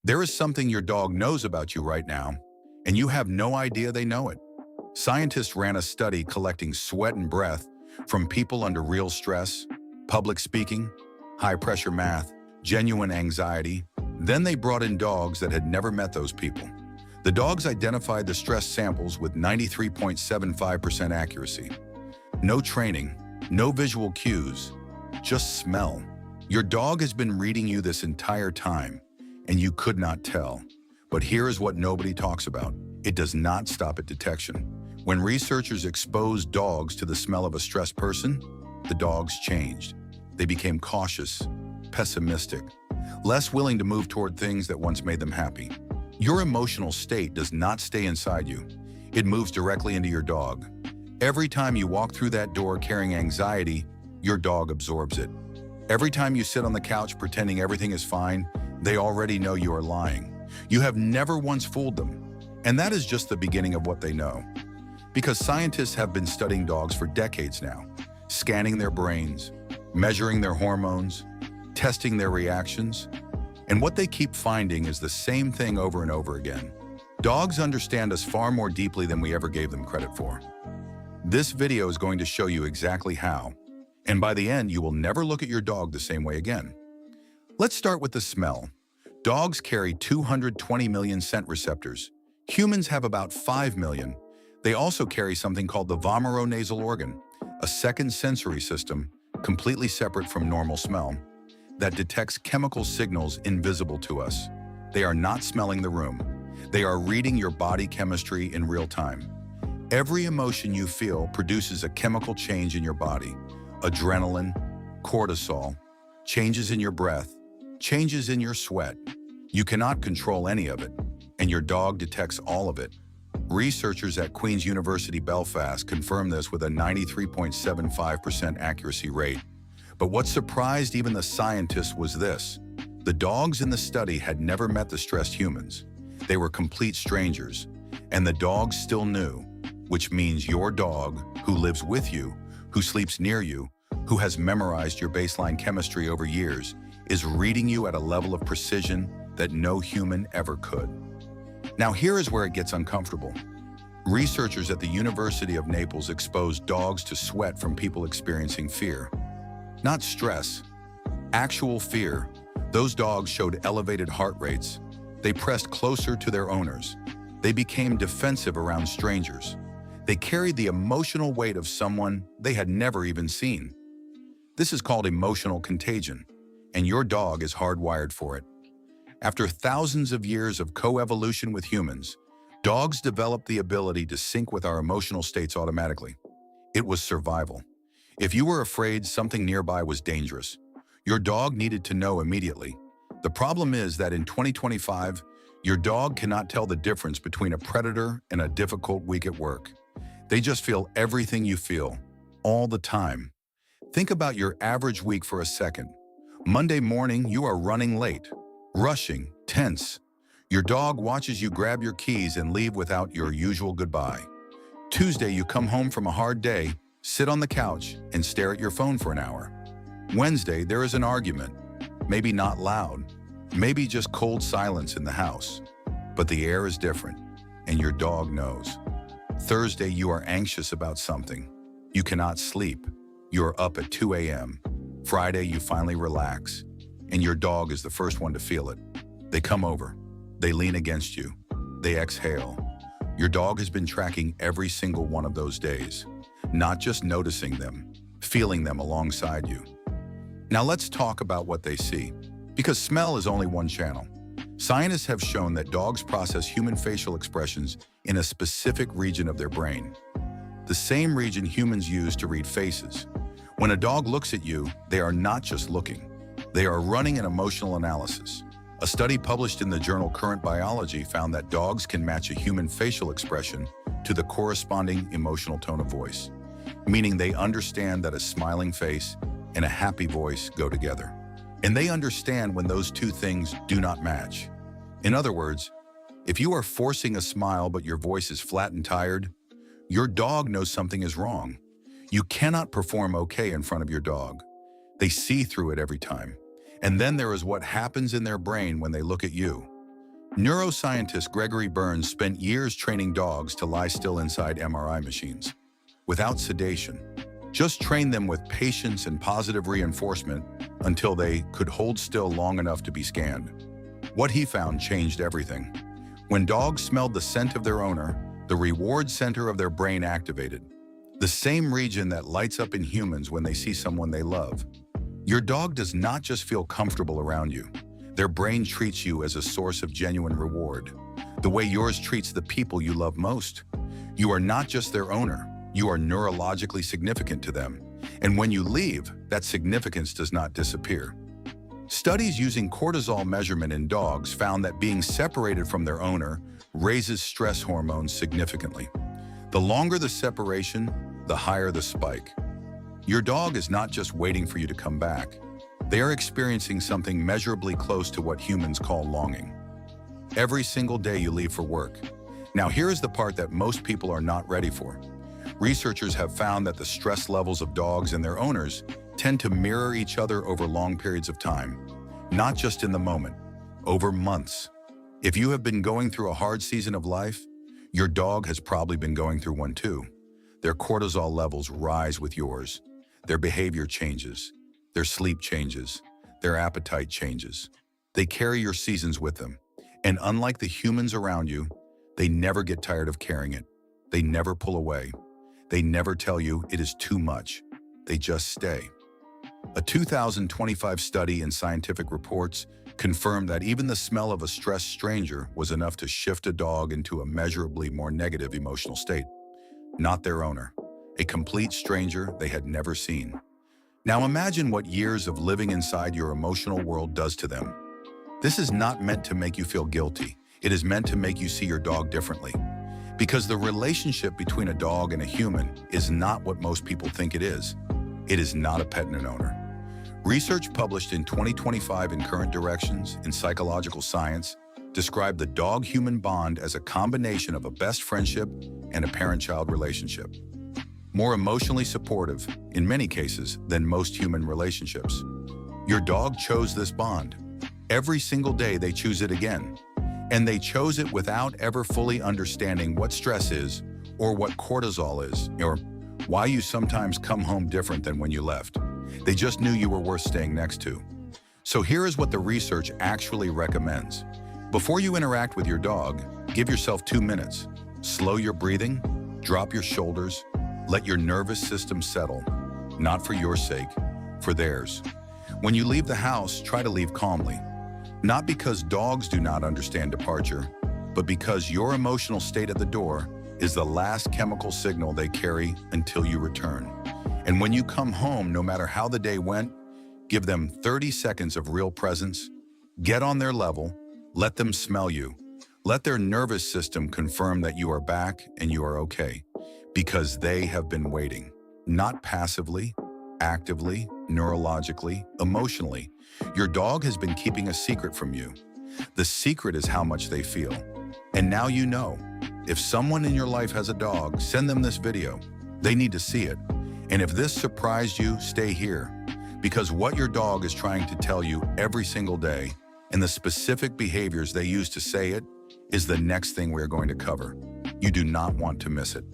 There is something your dog knows about you right now, and you have no idea they know it. Scientists ran a study collecting sweat and breath from people under real stress, public speaking, high-pressure math, genuine anxiety. Then they brought in dogs that had never met those people. The dogs identified the stress samples with 93.75% accuracy. No training, no visual cues, just smell. Your dog has been reading you this entire time, and you could not tell. But here is what nobody talks about. It does not stop at detection. When researchers exposed dogs to the smell of a stressed person, the dogs changed. They became cautious, pessimistic, less willing to move toward things that once made them happy. Your emotional state does not stay inside you. It moves directly into your dog. Every time you walk through that door carrying anxiety, your dog absorbs it. Every time you sit on the couch pretending everything is fine, they already know you are lying. You have never once fooled them. And that is just the beginning of what they know. Because scientists have been studying dogs for decades now, scanning their brains, measuring their hormones, testing their reactions. And what they keep finding is the same thing over and over again. Dogs understand us far more deeply than we ever gave them credit for. This video is going to show you exactly how. And by the end, you will never look at your dog the same way again. Let's start with the smell. Dogs carry 220 million scent receptors. Humans have about 5 million. They also carry something called the vomeronasal organ, a second sensory system completely separate from normal smell that detects chemical signals invisible to us. They are not smelling the room. They are reading your body chemistry in real time. Every emotion you feel produces a chemical change in your body. Adrenaline, cortisol, changes in your breath, changes in your sweat. You cannot control any of it, and your dog detects all of it. Researchers at Queen's University Belfast confirmed this with a 93.75% accuracy rate. But what surprised even the scientists was this. The dogs in the study had never met the stressed humans. They were complete strangers, and the dogs still knew, which means your dog, who lives with you, who sleeps near you, who has memorized your baseline chemistry over years, is reading you at a level of precision that no human ever could. Now here is where it gets uncomfortable. Researchers at the University of Naples exposed dogs to sweat from people experiencing fear. Not stress, actual fear. Those dogs showed elevated heart rates. They pressed closer to their owners. They became defensive around strangers. They carried the emotional weight of someone they had never even seen. This is called emotional contagion, and your dog is hardwired for it. After thousands of years of coevolution with humans, dogs developed the ability to sync with our emotional states automatically. It was survival. If you were afraid something nearby was dangerous, your dog needed to know immediately. The problem is that in 2025, your dog cannot tell the difference between a predator and a difficult week at work. They just feel everything you feel, all the time. Think about your average week for a second. Monday morning, you are running late, rushing, tense. Your dog watches you grab your keys and leave without your usual goodbye. Tuesday, you come home from a hard day, sit on the couch, and stare at your phone for an hour. Wednesday, there is an argument. Maybe not loud, maybe just cold silence in the house. But the air is different, and your dog knows. Thursday, you are anxious about something. You cannot sleep. You are up at 2 a.m. Friday, you finally relax, and your dog is the first one to feel it. They come over. They lean against you. They exhale. Your dog has been tracking every single one of those days, not just noticing them, feeling them alongside you. Now let's talk about what they see, because smell is only one channel. Scientists have shown that dogs process human facial expressions in a specific region of their brain, the same region humans use to read faces. When a dog looks at you, they are not just looking. They are running an emotional analysis. A study published in the journal Current Biology found that dogs can match a human facial expression to the corresponding emotional tone of voice, meaning they understand that a smiling face and a happy voice go together. And they understand when those two things do not match. In other words, if you are forcing a smile but your voice is flat and tired, your dog knows something is wrong. You cannot perform okay in front of your dog. They see through it every time. And then there is what happens in their brain when they look at you. Neuroscientist Gregory Burns spent years training dogs to lie still inside MRI machines, without sedation. Just train them with patience and positive reinforcement until they could hold still long enough to be scanned. What he found changed everything. When dogs smelled the scent of their owner, the reward center of their brain activated, the same region that lights up in humans when they see someone they love. Your dog does not just feel comfortable around you. Their brain treats you as a source of genuine reward, the way yours treats the people you love most. You are not just their owner, you are neurologically significant to them. And when you leave, that significance does not disappear. Studies using cortisol measurement in dogs found that being separated from their owner raises stress hormones significantly. The longer the separation, the higher the spike. Your dog is not just waiting for you to come back. They are experiencing something measurably close to what humans call longing. Every single day you leave for work. Now here is the part that most people are not ready for. Researchers have found that the stress levels of dogs and their owners tend to mirror each other over long periods of time, not just in the moment, over months. If you have been going through a hard season of life, your dog has probably been going through one too. Their cortisol levels rise with yours. Their behavior changes. Their sleep changes. Their appetite changes. They carry your seasons with them. And unlike the humans around you, they never get tired of carrying it. They never pull away. They never tell you it is too much. They just stay. A 2025 study in Scientific Reports confirmed that even the smell of a stressed stranger was enough to shift a dog into a measurably more negative emotional state. Not their owner, a complete stranger they had never seen. Now imagine what years of living inside your emotional world does to them. This is not meant to make you feel guilty. It is meant to make you see your dog differently. Because the relationship between a dog and a human is not what most people think it is. It is not a pet and an owner. Research published in 2025 in Current Directions in Psychological Science described the dog-human bond as a combination of a best friendship and a parent-child relationship. More emotionally supportive, in many cases, than most human relationships. Your dog chose this bond. Every single day they choose it again. And they chose it without ever fully understanding what stress is, or what cortisol is, or why you sometimes come home different than when you left. They just knew you were worth staying next to. So here is what the research actually recommends. Before you interact with your dog, give yourself 2 minutes. Slow your breathing, drop your shoulders, let your nervous system settle, not for your sake, for theirs. When you leave the house, try to leave calmly. Not because dogs do not understand departure, but because your emotional state at the door is the last chemical signal they carry until you return. And when you come home, no matter how the day went, give them 30 seconds of real presence, get on their level, let them smell you. Let their nervous system confirm that you are back and you are okay. Because they have been waiting, not passively, actively, neurologically, emotionally. Your dog has been keeping a secret from you. The secret is how much they feel. And now you know. If someone in your life has a dog, send them this video. They need to see it. And if this surprised you, stay here. Because what your dog is trying to tell you every single day, and the specific behaviors they use to say it, is the next thing we're going to cover. You do not want to miss it.